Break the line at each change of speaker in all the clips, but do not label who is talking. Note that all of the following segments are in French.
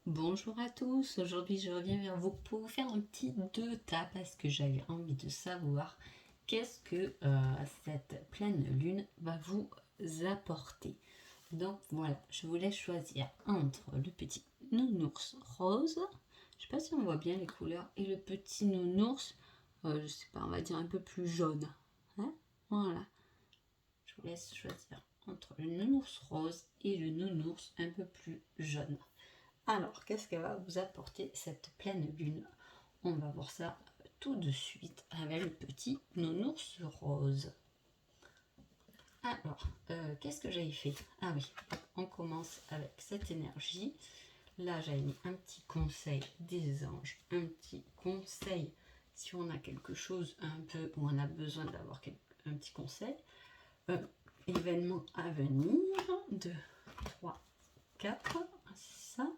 Bonjour à tous, aujourd'hui je reviens vers vous pour vous faire un petit 2 tas parce que j'avais envie de savoir qu'est-ce que cette pleine lune va vous apporter. Donc voilà, je vous laisse choisir entre le petit nounours rose, je sais pas si on voit bien les couleurs, et le petit nounours, je sais pas, on va dire un peu plus jaune. Hein, voilà, je vous laisse choisir entre le nounours rose et le nounours un peu plus jaune. Alors, qu'est-ce qu'elle va vous apporter cette pleine lune? On va voir ça tout de suite avec le petit nounours rose. Alors, qu'est-ce que j'avais fait? Ah oui, on commence avec cette énergie. Là, j'avais mis un petit conseil des anges, un petit conseil si on a quelque chose un peu où on a besoin d'avoir un petit conseil. Événement à venir, 2, 3, 4, ça.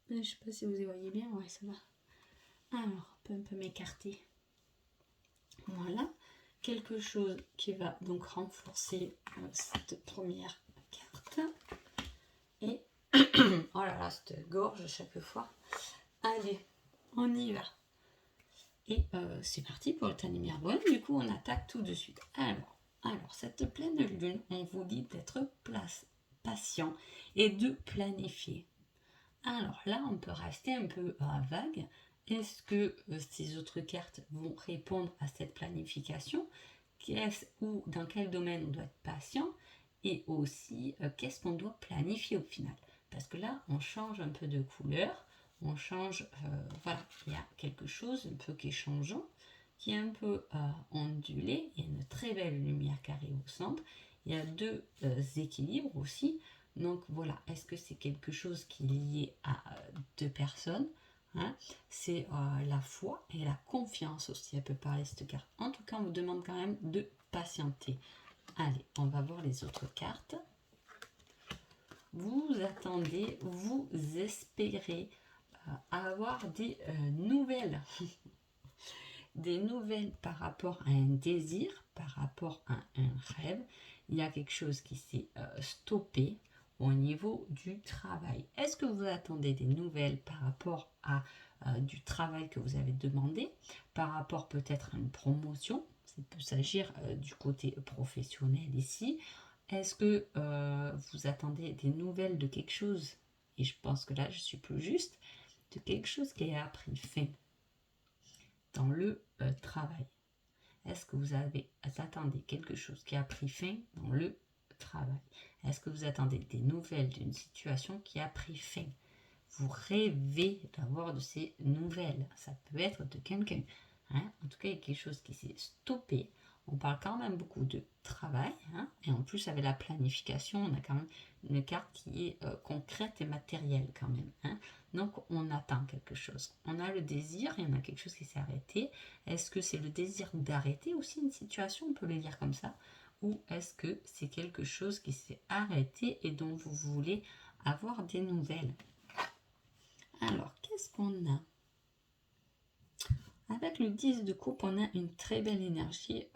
Je sais pas si vous y voyez bien, ouais, ça va. Alors, on peut un peu m'écarter. Voilà, quelque chose qui va donc renforcer cette première carte. Et, oh là là, cette gorge à chaque fois. Allez, on y va. Et c'est parti pour le tas lumière bonne. Du coup, on attaque tout de suite. Alors, cette pleine lune, on vous dit d'être patient et de planifier. Alors là, on peut rester un peu vague. Est-ce que ces autres cartes vont répondre à cette planification? Ou dans quel domaine on doit être patient? Et aussi, qu'est-ce qu'on doit planifier au final? Parce que là, on change un peu de couleur, on change, voilà, il y a quelque chose un peu qui est changeant, qui est un peu ondulé, il y a une très belle lumière carrée au centre, il y a deux équilibres aussi, donc voilà, est-ce que c'est quelque chose qui est lié à deux personnes? Hein, c'est la foi et la confiance aussi, elle peut parler cette carte. En tout cas, on vous demande quand même de patienter. Allez, on va voir les autres cartes. Vous attendez, vous espérez avoir des nouvelles. Des nouvelles par rapport à un désir, par rapport à un rêve. Il y a quelque chose qui s'est stoppé au niveau du travail. Est-ce que vous attendez des nouvelles par rapport à du travail que vous avez demandé, par rapport peut-être à une promotion? Ça peut s'agir du côté professionnel ici. Est-ce que vous attendez des nouvelles de quelque chose? Et je pense que là, je suis plus juste, de quelque chose qui a pris fin dans le travail. Est-ce que vous attendez quelque chose qui a pris fin dans le travail? Est-ce que vous attendez des nouvelles d'une situation qui a pris fin? Vous rêvez d'avoir de ces nouvelles. Ça peut être de quelqu'un. Hein? En tout cas, il y a quelque chose qui s'est stoppé. On parle quand même beaucoup de travail. Hein? Et en plus, avec la planification, on a quand même une carte qui est concrète et matérielle quand même. Hein? Donc, on attend quelque chose. On a le désir et on a quelque chose qui s'est arrêté. Est-ce que c'est le désir d'arrêter aussi une situation? On peut le lire comme ça. Ou est-ce que c'est quelque chose qui s'est arrêté et dont vous voulez avoir des nouvelles? Alors, qu'est-ce qu'on a? Avec le 10 de coupe, on a une très belle énergie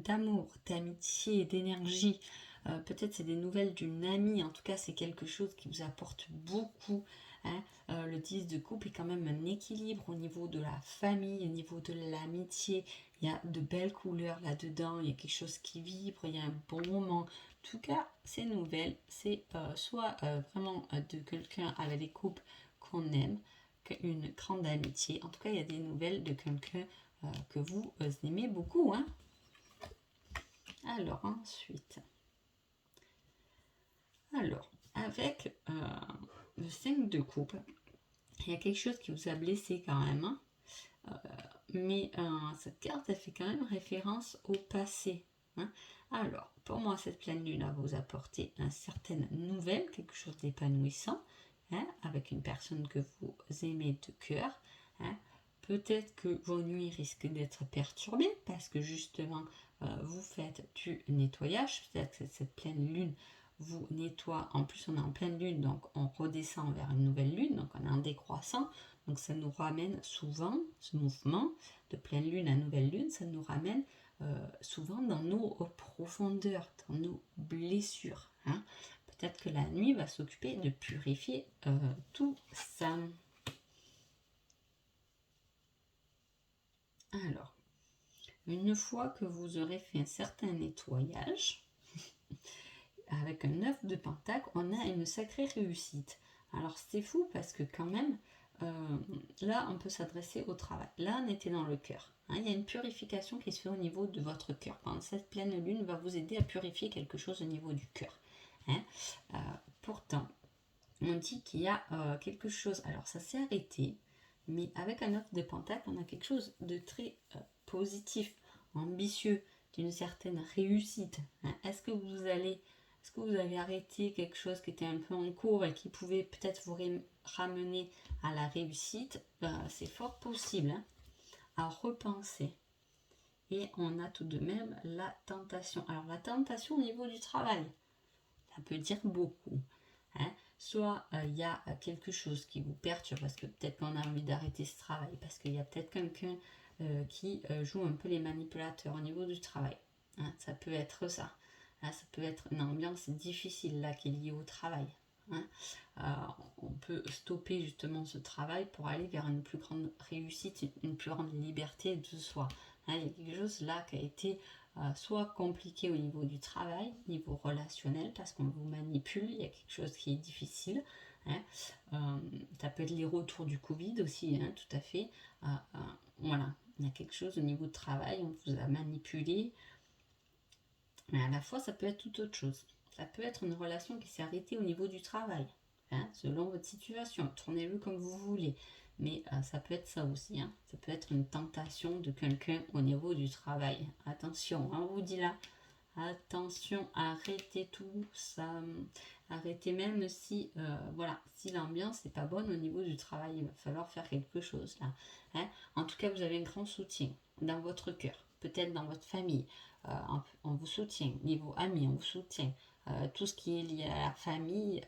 d'amour, d'amitié, d'énergie. Peut-être c'est des nouvelles d'une amie, en tout cas c'est quelque chose qui vous apporte beaucoup. Hein. Le 10 de coupe est quand même un équilibre au niveau de la famille, au niveau de l'amitié. Il y a de belles couleurs là-dedans, il y a quelque chose qui vibre, il y a un bon moment. En tout cas, ces nouvelles, c'est soit vraiment de quelqu'un avec des couples qu'on aime, une grande amitié. En tout cas, il y a des nouvelles de quelqu'un que vous aimez beaucoup. Hein. Alors, ensuite. Alors, avec le 5 de coupe, il y a quelque chose qui vous a blessé quand même. Hein. Mais cette carte, elle fait quand même référence au passé. Hein. Alors, pour moi, cette pleine lune va vous apporter une certaine nouvelle, quelque chose d'épanouissant, hein, avec une personne que vous aimez de cœur. Hein. Peut-être que vos nuits risquent d'être perturbées parce que justement, vous faites du nettoyage. Peut-être que cette pleine lune vous nettoie. En plus, on est en pleine lune, donc on redescend vers une nouvelle lune, donc on est en décroissant. Donc ça nous ramène souvent, ce mouvement de pleine lune à nouvelle lune, ça nous ramène souvent dans nos profondeurs, dans nos blessures. Hein. Peut-être que la nuit va s'occuper de purifier tout ça. Alors, une fois que vous aurez fait un certain nettoyage, avec un 9 de pentacle, on a une sacrée réussite. Alors c'est fou parce que quand même, là on peut s'adresser au travail. Là on était dans le cœur. Hein, il y a une purification qui se fait au niveau de votre cœur. Pendant cette pleine lune va vous aider à purifier quelque chose au niveau du cœur. Hein. Pourtant, on dit qu'il y a quelque chose. Alors ça s'est arrêté, mais avec un 9 de pentacle, on a quelque chose de très positif, ambitieux, d'une certaine réussite. Hein. Est-ce que vous avez arrêté quelque chose qui était un peu en cours et qui pouvait peut-être vous ramener à la réussite? C'est fort possible, hein, à repenser. Et on a tout de même la tentation. Alors la tentation au niveau du travail, ça peut dire beaucoup. Hein. Soit il y a quelque chose qui vous perturbe parce que peut-être qu'on a envie d'arrêter ce travail, parce qu'il y a peut-être quelqu'un qui joue un peu les manipulateurs au niveau du travail. Hein. Ça peut être ça. Hein. Ça peut être une ambiance difficile là qui est liée au travail. Hein. On peut stopper justement ce travail pour aller vers une plus grande réussite, une plus grande liberté de soi. Hein. Il y a quelque chose là qui a été soit compliqué au niveau du travail, niveau relationnel, parce qu'on vous manipule, il y a quelque chose qui est difficile. Hein. Ça peut être les retours du Covid aussi, hein, tout à fait. Voilà, il y a quelque chose au niveau de travail, on vous a manipulé. Mais à la fois, ça peut être tout autre chose. Ça peut être une relation qui s'est arrêtée au niveau du travail, hein, selon votre situation. Tournez-le comme vous voulez. Mais ça peut être ça aussi. Hein. Ça peut être une tentation de quelqu'un au niveau du travail. Attention, hein, on vous dit là. Attention, arrêtez tout ça. Arrêtez même si, voilà, si l'ambiance n'est pas bonne au niveau du travail. Il va falloir faire quelque chose là. Hein. En tout cas, vous avez un grand soutien dans votre cœur. Peut-être dans votre famille. On vous soutient. Niveau amis, on vous soutient. Tout ce qui est lié à la famille,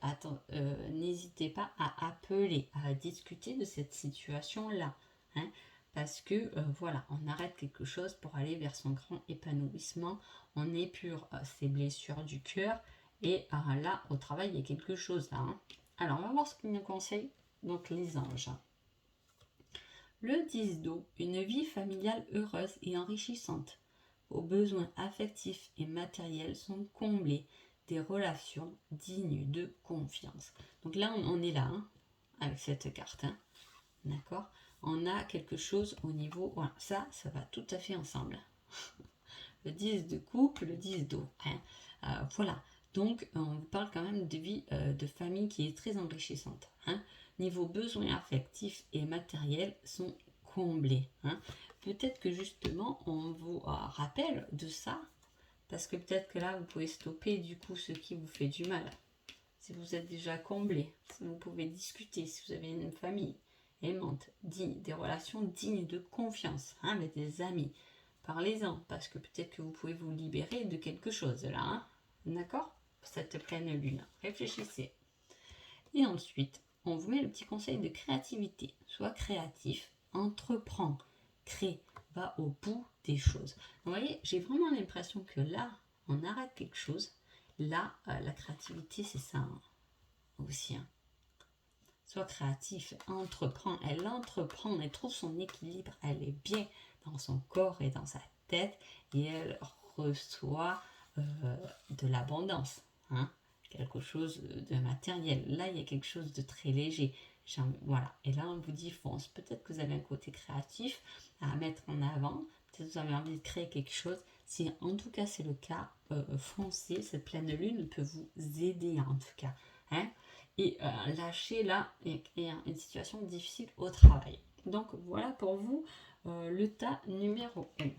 n'hésitez pas à appeler, à discuter de cette situation-là. Hein, parce que voilà, on arrête quelque chose pour aller vers son grand épanouissement. On épure ses blessures du cœur. Et là, au travail, il y a quelque chose là. Hein. Alors, on va voir ce qu'ils nous conseillent. Donc, les anges. Le 10 d'eau, une vie familiale heureuse et enrichissante. Vos besoins affectifs et matériels sont comblés. Des relations dignes de confiance. Donc là, on est là, hein, avec cette carte. Hein. D'accord? On a quelque chose au niveau... Voilà, ça va tout à fait ensemble. Le 10 de coupe, le 10 d'eau. Hein. Voilà. Donc, on vous parle quand même de vie de famille qui est très enrichissante. Hein. Niveau besoins affectifs et matériels sont comblés. Hein. Peut-être que justement, on vous rappelle de ça, parce que peut-être que là, vous pouvez stopper du coup ce qui vous fait du mal. Si vous êtes déjà comblé, si vous pouvez discuter, si vous avez une famille aimante, digne, des relations dignes de confiance, hein, avec des amis, parlez-en, parce que peut-être que vous pouvez vous libérer de quelque chose là. Hein. D'accord? Cette pleine lune. Réfléchissez. Et ensuite, on vous met le petit conseil de créativité. Sois créatif, entreprends, crée, va au bout des choses. Vous voyez, j'ai vraiment l'impression que là, on arrête quelque chose. Là, la créativité, c'est ça hein, aussi. Hein. Sois créatif, entreprends. Elle entreprend, elle trouve son équilibre, elle est bien dans son corps et dans sa tête et elle reçoit de l'abondance. Hein. Quelque chose de matériel. Là, il y a quelque chose de très léger. Voilà. Et là, on vous dit fonce. Peut-être que vous avez un côté créatif à mettre en avant. Peut-être que vous avez envie de créer quelque chose. Si en tout cas c'est le cas, foncez. Cette pleine lune peut vous aider en tout cas. Hein. Et lâcher là une situation difficile au travail. Donc voilà pour vous le tas numéro 1.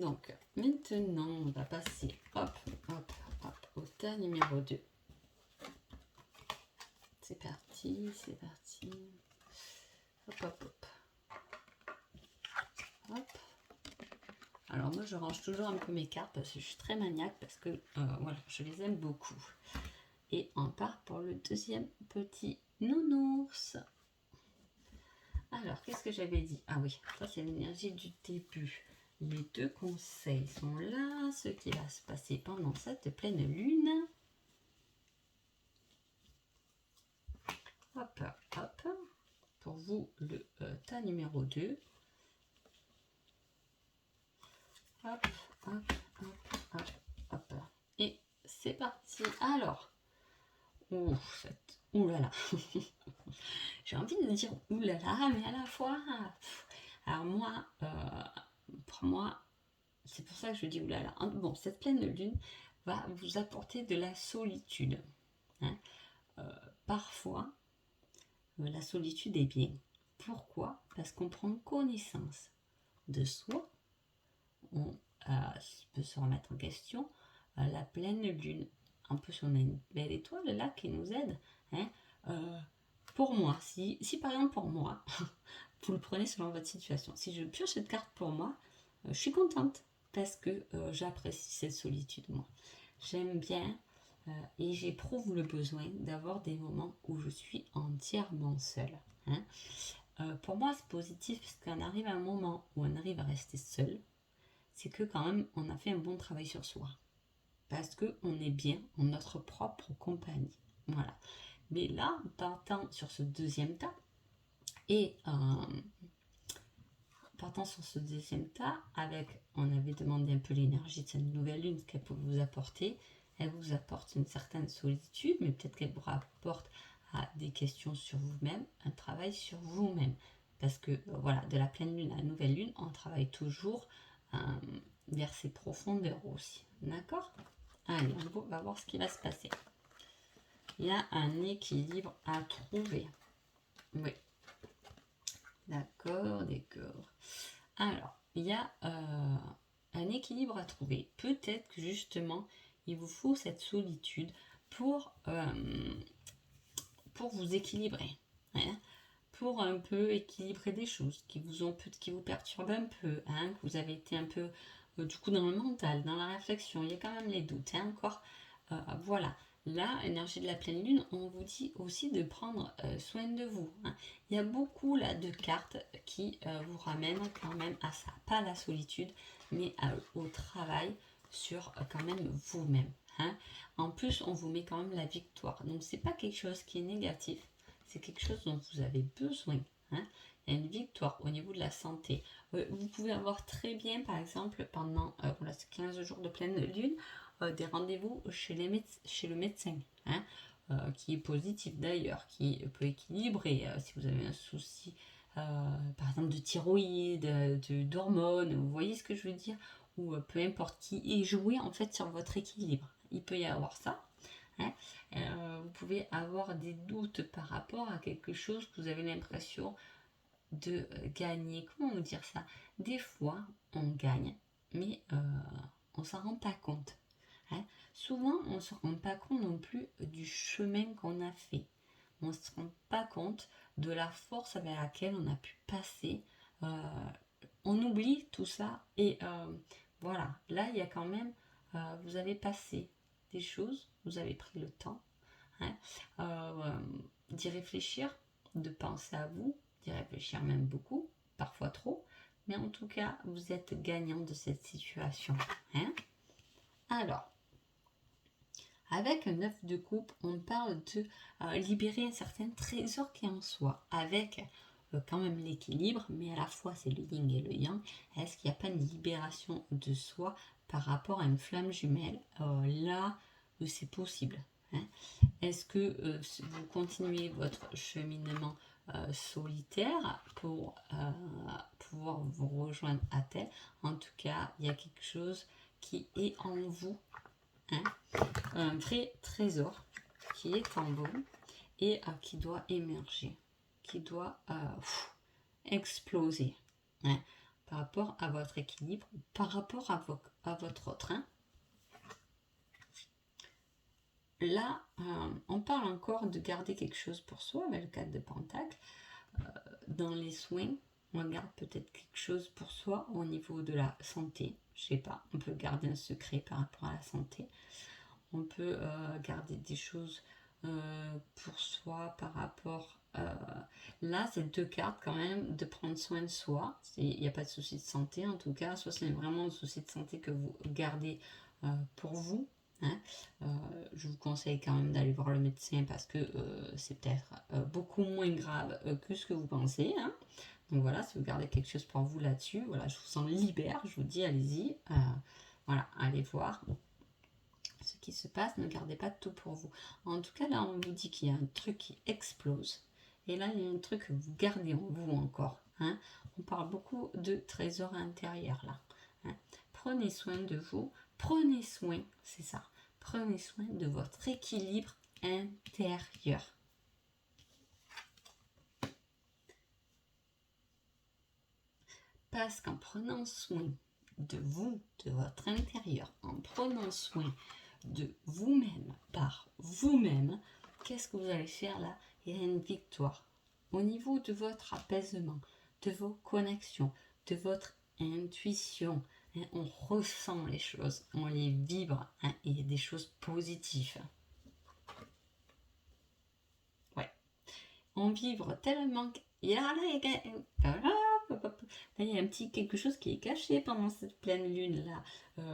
Donc maintenant on va passer hop au tas numéro 2. C'est parti, c'est parti. Hop. Alors moi je range toujours un peu mes cartes parce que je suis très maniaque, parce que voilà, je les aime beaucoup. Et on part pour le deuxième petit nounours. Alors, qu'est-ce que j'avais dit? Ah oui, ça c'est l'énergie du début. Les deux conseils sont là. Ce qui va se passer pendant cette pleine lune. Hop, hop. Pour vous, le tas numéro 2. Hop, hop, hop, hop, hop. Et c'est parti. Alors, oulala. J'ai envie de dire oulala, mais à la fois, alors moi, pour moi, c'est pour ça que je dis oulala. Bon, cette pleine lune va vous apporter de la solitude. Hein. Parfois, la solitude est bien. Pourquoi? Parce qu'on prend connaissance de soi, on peut se remettre en question. La pleine lune, en plus on a une belle étoile là qui nous aide. Hein. Pour moi, si par exemple pour moi, vous le prenez selon votre situation, si je pioche cette carte pour moi, je suis contente parce que j'apprécie cette solitude moi. J'aime bien et j'éprouve le besoin d'avoir des moments où je suis entièrement seule. Hein. Pour moi, c'est positif parce qu'on arrive à un moment où on arrive à rester seul, c'est que quand même on a fait un bon travail sur soi. Parce qu'on est bien en notre propre compagnie. Voilà. Mais là, partant sur ce deuxième tas, on avait demandé un peu l'énergie de cette nouvelle lune, ce qu'elle peut vous apporter. Elle vous apporte une certaine solitude, mais peut-être qu'elle vous rapporte à des questions sur vous-même, un travail sur vous-même. Parce que voilà, de la pleine lune à la nouvelle lune, on travaille toujours vers ses profondeurs aussi. D'accord ? Allez, on va voir ce qui va se passer. Il y a un équilibre à trouver. Oui. D'accord. Alors, il y a un équilibre à trouver. Peut-être que justement, il vous faut cette solitude pour vous équilibrer. Hein, pour un peu équilibrer des choses qui vous perturbent un peu. Hein, que vous avez été un peu du coup dans le mental, dans la réflexion. Il y a quand même les doutes. Hein, encore. Voilà. Là, énergie de la pleine lune, on vous dit aussi de prendre soin de vous. Hein. Il y a beaucoup là de cartes qui vous ramènent quand même à ça. Pas à la solitude, mais au travail sur quand même vous-même. Hein. En plus, on vous met quand même la victoire. Donc, c'est pas quelque chose qui est négatif. C'est quelque chose dont vous avez besoin. Hein. Il y a une victoire au niveau de la santé. Vous pouvez avoir très bien, par exemple, pendant ces 15 jours de pleine lune, des rendez-vous chez le médecin, hein, qui est positif d'ailleurs, qui peut équilibrer si vous avez un souci, par exemple de thyroïde, d'hormones, vous voyez ce que je veux dire, ou peu importe, qui est joué en fait sur votre équilibre. Il peut y avoir ça. Hein. Vous pouvez avoir des doutes par rapport à quelque chose que vous avez l'impression de gagner. Comment vous dire ça? Des fois, on gagne, mais on s'en rend pas compte. Hein. Souvent, on ne se rend pas compte non plus du chemin qu'on a fait. On ne se rend pas compte de la force avec laquelle on a pu passer. On oublie tout ça et voilà. Là, il y a quand même, vous avez passé des choses, vous avez pris le temps d'y réfléchir, de penser à vous, d'y réfléchir même beaucoup, parfois trop. Mais en tout cas, vous êtes gagnant de cette situation. Hein. Alors, avec un 9 de coupe, on parle de libérer un certain trésor qui est en soi, avec quand même l'équilibre, mais à la fois c'est le yin et le yang. Est-ce qu'il n'y a pas une libération de soi par rapport à une flamme jumelle? Là, c'est possible. Hein. Est-ce que vous continuez votre cheminement solitaire pour pouvoir vous rejoindre à tel? En tout cas, il y a quelque chose qui est en vous. Hein, un vrai trésor qui est en vous et qui doit émerger, qui doit exploser, hein, par rapport à votre équilibre, par rapport à votre train. Là, on parle encore de garder quelque chose pour soi avec le 4 de Pentacle. Dans les soins, on garde peut-être quelque chose pour soi au niveau de la santé. Je sais pas, on peut garder un secret par rapport à la santé. On peut garder des choses pour soi par rapport... là, c'est 2 cartes quand même, de prendre soin de soi. Il n'y a pas de souci de santé en tout cas. Soit c'est vraiment un souci de santé que vous gardez pour vous. Hein. Je vous conseille quand même d'aller voir le médecin parce que c'est peut-être beaucoup moins grave que ce que vous pensez. Hein. Donc voilà, si vous gardez quelque chose pour vous là-dessus, voilà, je vous en libère, je vous dis, allez-y. Voilà, allez voir ce qui se passe, ne gardez pas tout pour vous. En tout cas, là, on vous dit qu'il y a un truc qui explose. Et là, il y a un truc que vous gardez en vous encore. Hein. On parle beaucoup de trésor intérieur, là. Hein. Prenez soin de vous. Prenez soin, c'est ça. Prenez soin de votre équilibre intérieur. Parce qu'en prenant soin de vous, de votre intérieur, en prenant soin de vous-même, par vous-même, qu'est-ce que vous allez faire là? Il y a une victoire. Au niveau de votre apaisement, de vos connexions, de votre intuition, hein, on ressent les choses, on les vibre, hein, et il y a des choses positives. Ouais. On vibre tellement... Il y a un petit quelque chose qui est caché pendant cette pleine lune là.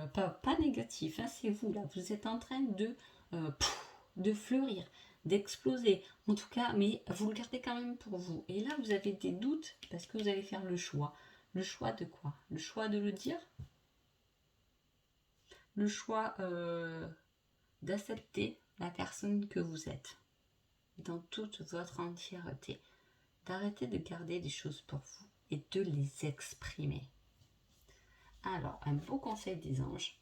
Pas négatif, hein, c'est vous là. Vous êtes en train de fleurir, d'exploser. En tout cas, mais vous le gardez quand même pour vous. Et là, vous avez des doutes parce que vous allez faire le choix. Le choix de quoi? Le choix de le dire? Le choix d'accepter la personne que vous êtes dans toute votre entièreté. D'arrêter de garder des choses pour vous et de les exprimer. Alors, un beau conseil des anges.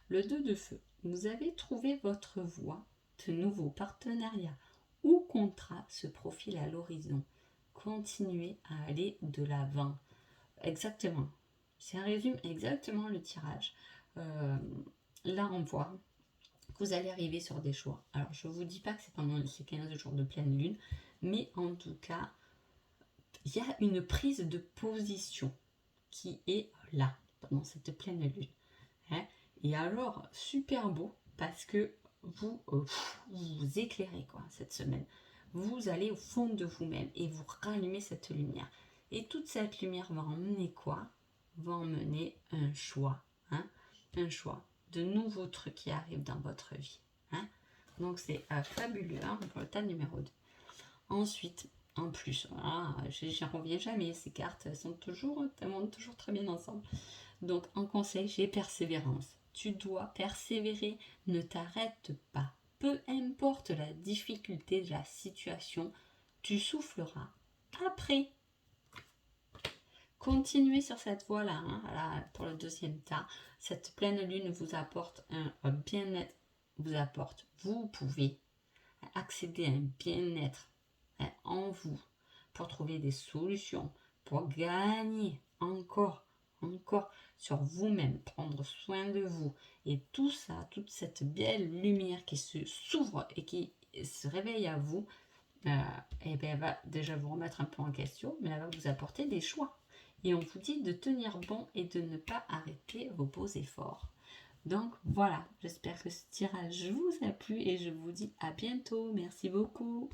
Le 2 de feu. Vous avez trouvé votre voie. De nouveaux partenariats ou contrats se profilent à l'horizon. Continuez à aller de l'avant. Exactement. Ça résume exactement le tirage. Là, on voit que vous allez arriver sur des choix. Alors, je ne vous dis pas que c'est pendant ces 15 jours de pleine lune, mais en tout cas, il y a une prise de position qui est là, pendant cette pleine lune. Hein. Et alors, super beau, parce que vous vous éclairez quoi, cette semaine. Vous allez au fond de vous-même et vous rallumez cette lumière. Et toute cette lumière va emmener quoi? Va emmener un choix. Hein. Un choix. De nouveaux trucs qui arrivent dans votre vie. Hein. Donc c'est fabuleux hein, pour le tas numéro 2. Ensuite, en plus, j'en reviens jamais, ces cartes elles montent toujours très bien ensemble. Donc en conseil, j'ai persévérance. Tu dois persévérer, ne t'arrête pas. Peu importe la difficulté de la situation, tu souffleras. Après, continuez sur cette voie-là, hein, là, pour le deuxième tas. Cette pleine lune vous apporte un bien-être, vous pouvez accéder à un bien-être en vous pour trouver des solutions, pour gagner encore sur vous-même, prendre soin de vous. Et tout ça, toute cette belle lumière qui s'ouvre et qui se réveille à vous, et bien elle va déjà vous remettre un peu en question, mais elle va vous apporter des choix. Et on vous dit de tenir bon et de ne pas arrêter vos beaux efforts. Donc voilà, j'espère que ce tirage vous a plu et je vous dis à bientôt. Merci beaucoup.